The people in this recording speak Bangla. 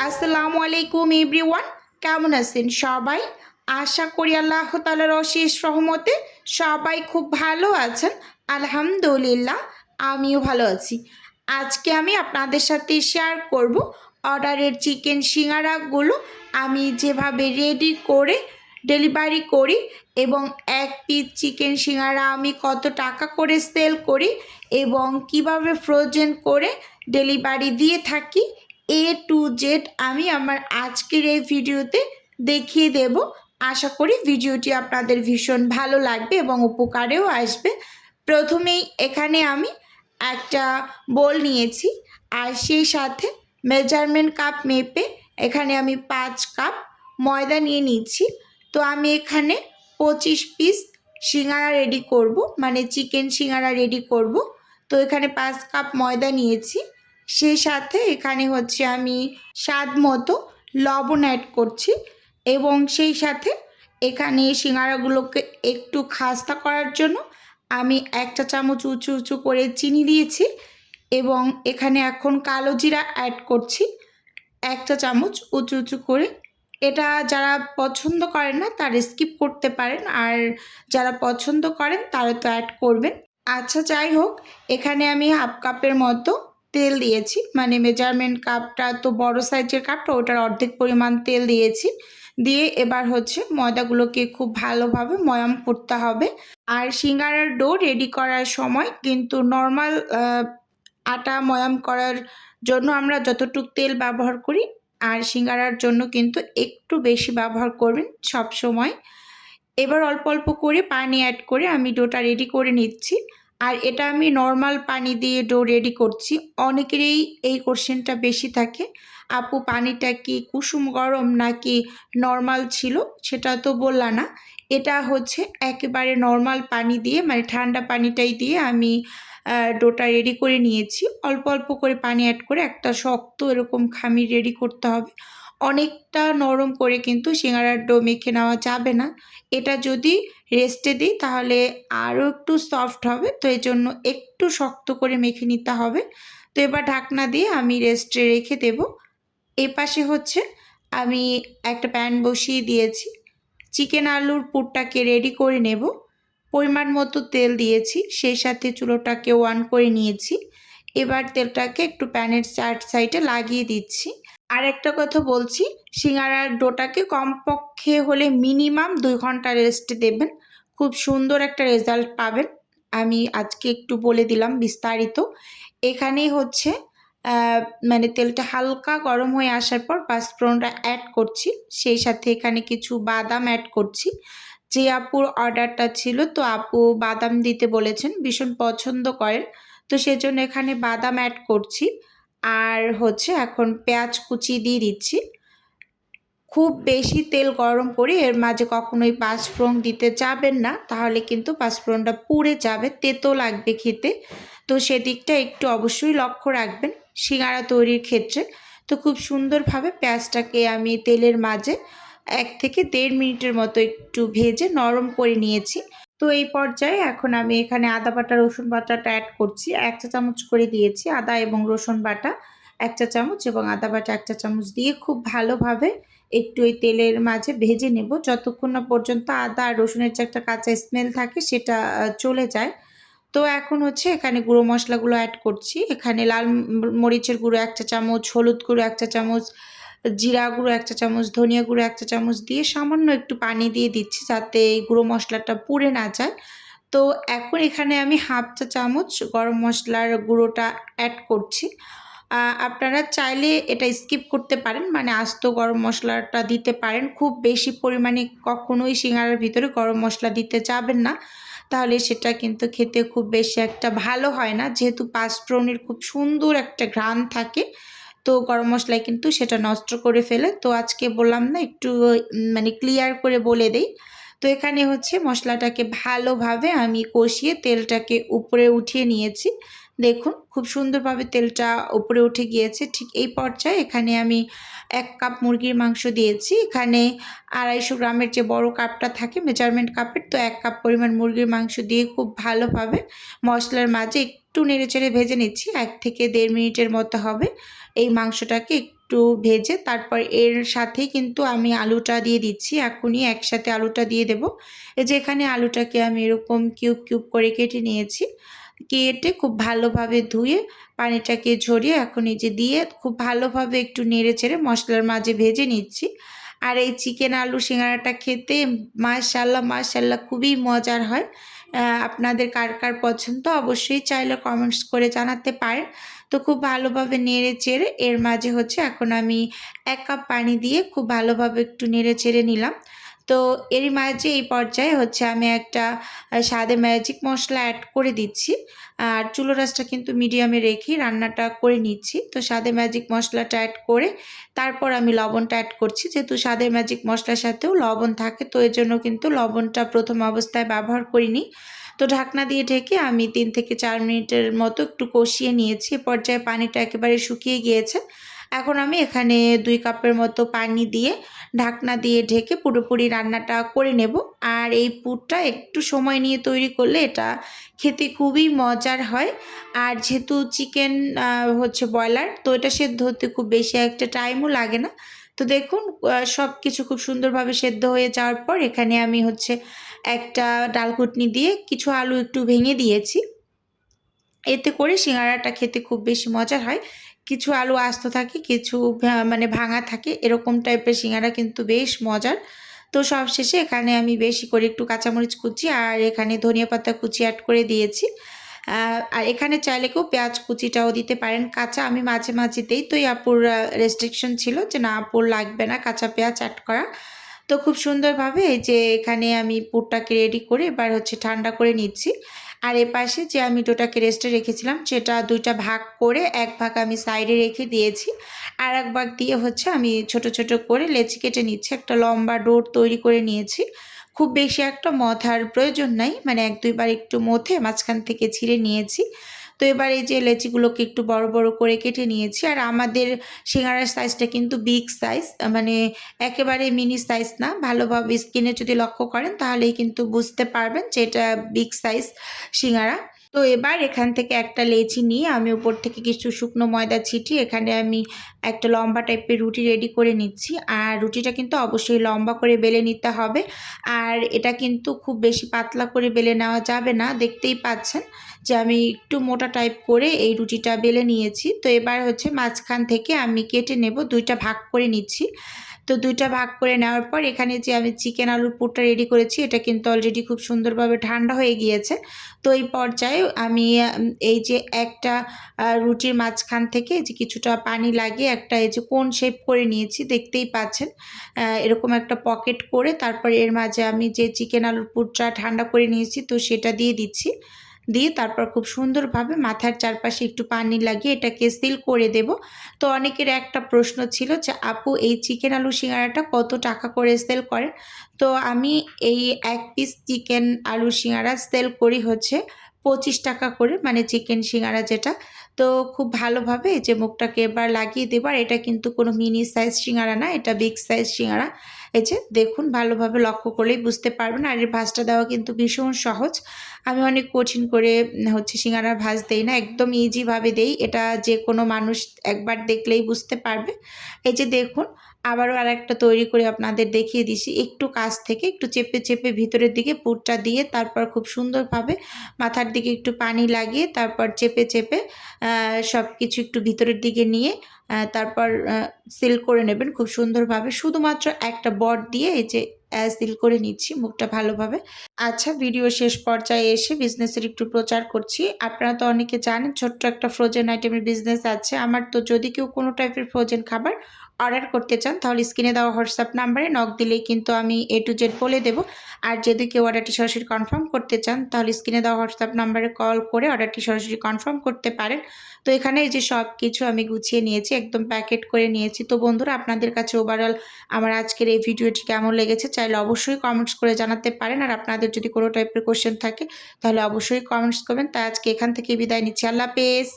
আসসালামু আলাইকুম এভরিওয়ান, কেমন আছেন সবাই? আশা করি আল্লাহ তাআলার অশেষ রহমতে সবাই খুব ভালো আছেন। আলহামদুলিল্লাহ, আমিও ভালো আছি। আজকে আমি আপনাদের সাথে শেয়ার করব অর্ডারের চিকেন সিঙ্গারাগুলো আমি যেভাবে রেডি করে ডেলিভারি করি এবং এক পিস চিকেন সিঙ্গারা আমি কত টাকা করে সেল করি এবং কিভাবে ফ্রোজেন করে ডেলিভারি দিয়ে থাকি। এ টু জেড আমি আমার আজকের এই ভিডিওতে দেখিয়ে দেব। আশা করি ভিডিওটি আপনাদের ভীষণ ভালো লাগবে এবং উপকারেও আসবে। প্রথমেই এখানে আমি একটা বোল নিয়েছি আর সেই সাথে মেজারমেন্ট কাপ মেপে এখানে আমি 5 কাপ ময়দা নিয়ে নিচ্ছি। তো আমি এখানে 25 পিস সিঙ্গারা রেডি করব, মানে চিকেন সিঙ্গারা রেডি করব। তো এখানে 5 কাপ ময়দা নিয়েছি। সেই সাথে এখানে হচ্ছে আমি স্বাদ মতো লবণ অ্যাড করছি এবং সেই সাথে এখানে সিঙ্গারাগুলোকে একটু খাস্তা করার জন্য আমি 1 চা চামচ উঁচু উঁচু করে চিনি দিয়েছি এবং এখানে এখন কালো জিরা অ্যাড করছি 1 চা চামচ উঁচু উঁচু করে। এটা যারা পছন্দ করেন না তারা স্কিপ করতে পারেন, আর যারা পছন্দ করেন তারা তো অ্যাড করবেন। আচ্ছা, যাই হোক, এখানে আমি হাফ কাপের মতো তেল দিয়েছি, মানে মেজারমেন্ট কাপটা তো বড় সাইজের কাপটা, ওটার অর্ধেক পরিমাণ তেল দিয়েছি। দিয়ে এবার হচ্ছে ময়দাগুলোকে খুব ভালোভাবে ময়াম করতে হবে। আর সিঙ্গারার ডো রেডি করার সময় কিন্তু নর্মাল আটা ময়াম করার জন্য আমরা যতটুকু তেল ব্যবহার করি আর সিঙ্গারার জন্য কিন্তু একটু বেশি ব্যবহার করবেন সব সময়। এবার অল্প অল্প করে পানি অ্যাড করে আমি ডোটা রেডি করে নিচ্ছি। আর এটা আমি নর্মাল পানি দিয়ে ডো রেডি করছি। অনেকেরই এই কোশ্চেনটা বেশি থাকে, আপু পানিটা কি কুসুম গরম নাকি নর্মাল ছিল, সেটা তো বললা না। এটা হচ্ছে একেবারে নর্মাল পানি দিয়ে, মানে ঠান্ডা পানিটাই দিয়ে আমি ডোটা রেডি করে নিয়েছি। অল্প অল্প করে পানি অ্যাড করে একটা শক্ত এরকম খামির রেডি করতে হবে। অনেকটা নরম করে কিন্তু সিঙ্গারার ডো মেখে নেওয়া যাবে না। এটা যদি রেস্টে দিই তাহলে আরও একটু সফট হবে, তো এই জন্য একটু শক্ত করে মেখে নিতে হবে। তো এবার ঢাকনা দিয়ে আমি রেস্টে রেখে দেব। এই পাশে হচ্ছে আমি একটা প্যান বসিয়ে দিয়েছি। চিকেন আলুর পুরটাকে রেডি করে নেব। পরিমাণ মতো তেল দিয়েছি, সেই সাথে চুলোটাকে অন করে নিয়েছি। এবার তেলটাকে একটু প্যানের সাইডে লাগিয়ে দিচ্ছি। আর একটা কথা বলছি, সিঙ্গারার ডোটাকে কমপক্ষে হলে মিনিমাম 2 ঘন্টা রেস্টে দেবেন, খুব সুন্দর একটা রেজাল্ট পাবেন। আমি আজকে একটু বলে দিলাম বিস্তারিত। এখানেই হচ্ছে মানে তেলটা হালকা গরম হয়ে আসার পর পাঁচফোড়নটা অ্যাড করছি। সেই সাথে এখানে কিছু বাদাম অ্যাড করছি। যে আপুর অর্ডারটা ছিল, তো আপু বাদাম দিতে বলেছেন, ভীষণ পছন্দ করেন, তো সেজন্য এখানে বাদাম অ্যাড করছি। আর হচ্ছে এখন পেঁয়াজ কুচি দিয়ে দিচ্ছি। খুব বেশি তেল গরম করে এর মাঝে কখনোই পাঁচফোড়ন দিতে যাবেন না, তাহলে কিন্তু পাঁচফোড়নটা পুড়ে যাবে, তেতো লাগবে খেতে। তো সেদিকটা একটু অবশ্যই লক্ষ্য রাখবেন সিঙ্গারা তৈরির ক্ষেত্রে। তো খুব সুন্দরভাবে পেঁয়াজটাকে আমি তেলের মাঝে 1 থেকে 1.5 মিনিটের মতো একটু ভেজে নরম করে নিয়েছি। তো এই পর্যায়ে এখন আমি এখানে আদা বাটা রসুন বাটাটা অ্যাড করছি। 1 চা চামচ করে দিয়েছি আদা এবং রসুন বাটা 1 চা চামচ এবং আদা বাটা 1 চা চামচ দিয়ে খুব ভালোভাবে একটু এই তেলের মাঝে ভেজে নেব, যতক্ষণ না পর্যন্ত আদা আর রসুনের যে একটা কাঁচা স্মেল থাকে সেটা চলে যায়। তো এখন হচ্ছে এখানে গুঁড়ো মশলাগুলো অ্যাড করছি। এখানে লাল মরিচের গুঁড়ো 1 চা চামচ, হলুদ গুঁড়ো 1 চা চামচ, জিরা গুঁড়ো 1 চা চামচ, ধনিয়া গুঁড়ো 1 চা চামচ দিয়ে সামান্য একটু পানি দিয়ে দিচ্ছি যাতে এই গুঁড়ো মশলাটা পুড়ে না যায়। তো এখন এখানে আমি হাফ চা চামচ গরম মশলার গুঁড়োটা অ্যাড করছি। আপনারা চাইলে এটা স্কিপ করতে পারেন, মানে আস্ত গরম মশলাটা দিতে পারেন। খুব বেশি পরিমাণে কখনোই সিঙ্গারার ভিতরে গরম মশলা দিতে যাবেন না, তাহলে সেটা কিন্তু খেতে খুব বেশি একটা ভালো হয় না, যেহেতু পাঁচফোড়নের খুব সুন্দর একটা ঘ্রাণ থাকে, তো গরম মশলায় কিন্তু সেটা নষ্ট করে ফেলে। তো আজকে বললাম না, একটু মানে ক্লিয়ার করে বলে দেই। তো এখানে হচ্ছে মশলাটাকে ভালোভাবে আমি কষিয়ে তেলটাকে উপরে উঠিয়ে নিয়েছি। দেখুন খুব সুন্দরভাবে তেলটা উপরে উঠে গিয়েছে। ঠিক এই পর্যায়ে এখানে আমি 1 কাপ মুরগির মাংস দিয়েছি। এখানে 250 গ্রামের যে বড় কাপটা থাকে মেজারমেন্ট কাপের, তো 1 কাপ পরিমাণ মুরগির মাংস দিয়ে খুব ভালোভাবে মশলার মাঝে একটু নেড়েচেড়ে ভেজে নিচ্ছি। 1 থেকে 1.5 মিনিটের মতো হবে এই মাংসটাকে একটু ভেজে তারপর এর সাথেই কিন্তু আমি আলুটা দিয়ে দিচ্ছি। এখনই একসাথে আলুটা দিয়ে দেব। এই যে এখানে আলুটাকে আমি এরকম কিউব কিউব করে কেটে নিয়েছি। কেটে খুব ভালোভাবে ধুয়ে পানিটাকে ঝরিয়ে এখন এই যে দিয়ে খুব ভালোভাবে একটু নেড়েচেড়ে মশলার মাঝে ভেজে নিচ্ছি। আর এই চিকেন আলু সিঙ্গারাটা খেতে মাশাআল্লাহ মাশাআল্লাহ খুবই মজার হয়। আপনাদের কার কার পছন্দ অবশ্যই চাইলে কমেন্টস করে জানাতে পারেন। তো খুব ভালোভাবে নেড়েচেড়ে এর মাঝে হচ্ছে এখন আমি ১ কাপ পানি দিয়ে খুব ভালোভাবে একটু নেড়েচেড়ে নিলাম। তো এরই মাঝে এই পর্যায়ে হচ্ছে আমি একটা স্বাদে ম্যাজিক মশলা অ্যাড করে দিচ্ছি। আর চুলার আঁচটা কিন্তু মিডিয়ামে রেখেই রান্নাটা করে নিচ্ছি। তো স্বাদে ম্যাজিক মশলাটা অ্যাড করে তারপর আমি লবণটা অ্যাড করছি। যেহেতু স্বাদে ম্যাজিক মশলার সাথেও লবণ থাকে তো এজন্য কিন্তু লবণটা প্রথম অবস্থায় ব্যবহার করিনি। তো ঢাকনা দিয়ে ঢেকে আমি ৩ থেকে ৪ মিনিটের মতো একটু কষিয়ে নিয়েছি। এ পর্যায়ে পানিটা একেবারে শুকিয়ে গিয়েছে। এখন আমি এখানে ২ কাপের মতো পানি দিয়ে ঢাকনা দিয়ে ঢেকে পুরোপুরি রান্নাটা করে নেব। আর এই পুরটা একটু সময় নিয়ে তৈরি করলে এটা খেতে খুবই মজার হয়। আর যেহেতু চিকেন হচ্ছে ব্রয়লার তো এটা সেদ্ধ হতে খুব বেশি একটা টাইমও লাগে না। তো দেখুন সব কিছু খুব সুন্দরভাবে সেদ্ধ হয়ে যাওয়ার পর এখানে আমি হচ্ছে একটা ডালঘুটনি দিয়ে কিছু আলু একটু ভেঙে দিয়েছি। এতে করে সিঙ্গারাটা খেতে খুব বেশি মজার হয়। কিছু আলু আস্ত থাকে, কিছু মানে ভাঙা থাকে। এরকম টাইপের সিঙ্গারা কিন্তু বেশ মজার। তো সবশেষে এখানে আমি বেশি করে একটু কাঁচামরিচ কুচি আর এখানে ধনিয়া পাতা কুচি অ্যাড করে দিয়েছি। আর এখানে চাইলে কেউ পেঁয়াজ কুচিটাও দিতে পারেন কাঁচা। আমি মাঝে মাঝে দেই। তো এই আপুর রেস্ট্রিকশন ছিল যে না আপুর লাগবে না কাঁচা পেঁয়াজ অ্যাড করা। তো খুব সুন্দরভাবে এই যে এখানে আমি পুরটাকে রেডি করে এবার হচ্ছে ঠান্ডা করে নিচ্ছি। আর এপাশে যে আমি ডোটাকে রেস্টে রেখেছিলাম সেটা ২ টা ভাগ করে ১ ভাগ আমি সাইডে রেখে দিয়েছি। আর ১ ভাগ দিয়ে হচ্ছে আমি ছোট ছোট করে লেচি কেটে নিচ্ছি। একটা লম্বা ডোর তৈরি করে নিয়েছি। খুব বেশি একটা মথার প্রয়োজন নাই। মানে ১-২ বার একটু মথে মাঝখান থেকে ছিঁড়ে নিয়েছি। তো এবার এই যে লেচিগুলোকে একটু বড় বড় করে কেটে নিয়েছি। আর আমাদের সিঙ্গারার সাইজটা কিন্তু বিগ সাইজ, মানে একেবারে মিনি সাইজ না। ভালোভাবে স্কিনে যদি লক্ষ্য করেন তাহলেই কিন্তু বুঝতে পারবেন যে এটা বিগ সাইজ সিঙ্গারা। তো এবার এখান থেকে একটা লেচি নিয়ে আমি উপর থেকে কিছু শুকনো ময়দা ছিটিয়ে এখানে আমি একটা লম্বা টাইপের রুটি রেডি করে নিচ্ছি। আর রুটিটা কিন্তু অবশ্যই লম্বা করে বেলে নিতে হবে। আর এটা কিন্তু খুব বেশি পাতলা করে বেলে নেওয়া যাবে না। দেখতেই পাচ্ছেন যে আমি একটু মোটা টাইপ করে এই রুটিটা বেলে নিয়েছি। তো এবার হচ্ছে মাঝখান থেকে আমি কেটে নেব, ২ টা ভাগ করে নিচ্ছি। তো ২ টা ভাগ করে নেওয়ার পর এখানে যে আমি চিকেন আলুর পুরটা রেডি করেছি এটা কিন্তু অলরেডি খুব সুন্দরভাবে ঠান্ডা হয়ে গিয়েছে। তো এই পর্যায়ে আমি এই যে একটা রুটির মাঝখান থেকে যে কিছুটা পানি লাগিয়ে একটা এই যে কোণ শেপ করে নিয়েছি দেখতেই পাচ্ছেন। এরকম একটা পকেট করে তারপর এর মাঝে আমি যে চিকেন আলুর পুরটা ঠান্ডা করে নিয়েছি তো সেটা দিয়ে দিচ্ছি। দিয়ে তারপর খুব সুন্দরভাবে মাথার চারপাশে একটু পানি লাগিয়ে এটাকে সিল করে দেব। তো অনেকের একটা প্রশ্ন ছিল যে আপু এই চিকেন আলু সিঙ্গারাটা কত টাকা করে সেল করেন? তো আমি এই ১ পিস চিকেন আলু সিঙ্গারা সেল করি হচ্ছে ২৫ টাকা করে, মানে চিকেন সিঙ্গারা যেটা। তো খুব ভালোভাবে এই যে মুখটাকে এবার লাগিয়ে দেব। আর এটা কিন্তু কোনো মিনি সাইজ সিঙ্গারা না, এটা বিগ সাইজ সিঙ্গারা। এই যে দেখুন ভালোভাবে লক্ষ্য করলেই বুঝতে পারবেন। আর এর ভাঁজটা দেওয়া কিন্তু ভীষণ সহজ। আমি অনেক কঠিন করে হচ্ছে সিঙ্গারার ভাঁজ দেই না, একদম ইজিভাবে দেই। এটা যে কোনো মানুষ একবার দেখলেই বুঝতে পারবে। এই যে দেখুন আবারও আরেকটা তৈরি করে আপনাদের দেখিয়ে দিছি। একটু কাছ থেকে একটু চেপে চেপে ভিতরের দিকে পুরটা দিয়ে তারপর খুব সুন্দরভাবে মাথার দিকে একটু পানি লাগিয়ে তারপর চেপে চেপে সবকিছু একটু ভিতরের দিকে নিয়ে তারপর সিল করে নেবেন খুব সুন্দরভাবে। শুধুমাত্র একটা বট দিয়ে এই যে সিল করে নিচ্ছি মুখটা ভালোভাবে। আচ্ছা, ভিডিও শেষ পর্যায়ে এসে বিজনেসের একটু প্রচার করছি। আপনারা তো অনেকে জানেন ছোট্ট একটা ফ্রোজেন আইটেমের বিজনেস আছে আমার। তো যদি কেউ কোনো টাইপের ফ্রোজেন খাবার অর্ডার করতে চান তাহলে স্ক্রিনে দেওয়া হোয়াটসঅ্যাপ নাম্বারে নক দিলেই কিন্তু আমি A to Z বলে দেব। আর যদি কেউ অর্ডারটি সরাসরি কনফার্ম করতে চান তাহলে স্ক্রিনে দেওয়া হোয়াটসঅ্যাপ নাম্বারে কল করে অর্ডারটি সরাসরি কনফার্ম করতে পারেন। তো এখানে এই যে সব কিছু আমি গুছিয়ে নিয়েছি, একদম প্যাকেট করে নিয়েছি। তো বন্ধুরা আপনাদের কাছে ওভারঅল আমার আজকের এই ভিডিওটি কেমন লেগেছে চাইলে অবশ্যই কমেন্টস করে জানাতে পারেন। আর আপনাদের যদি কোনো টাইপের কোশ্চেন থাকে তাহলে অবশ্যই কমেন্টস করবেন। তাই আজকে এখান থেকে বিদায় নিচ্ছি। আল্লাহ হাফেজ।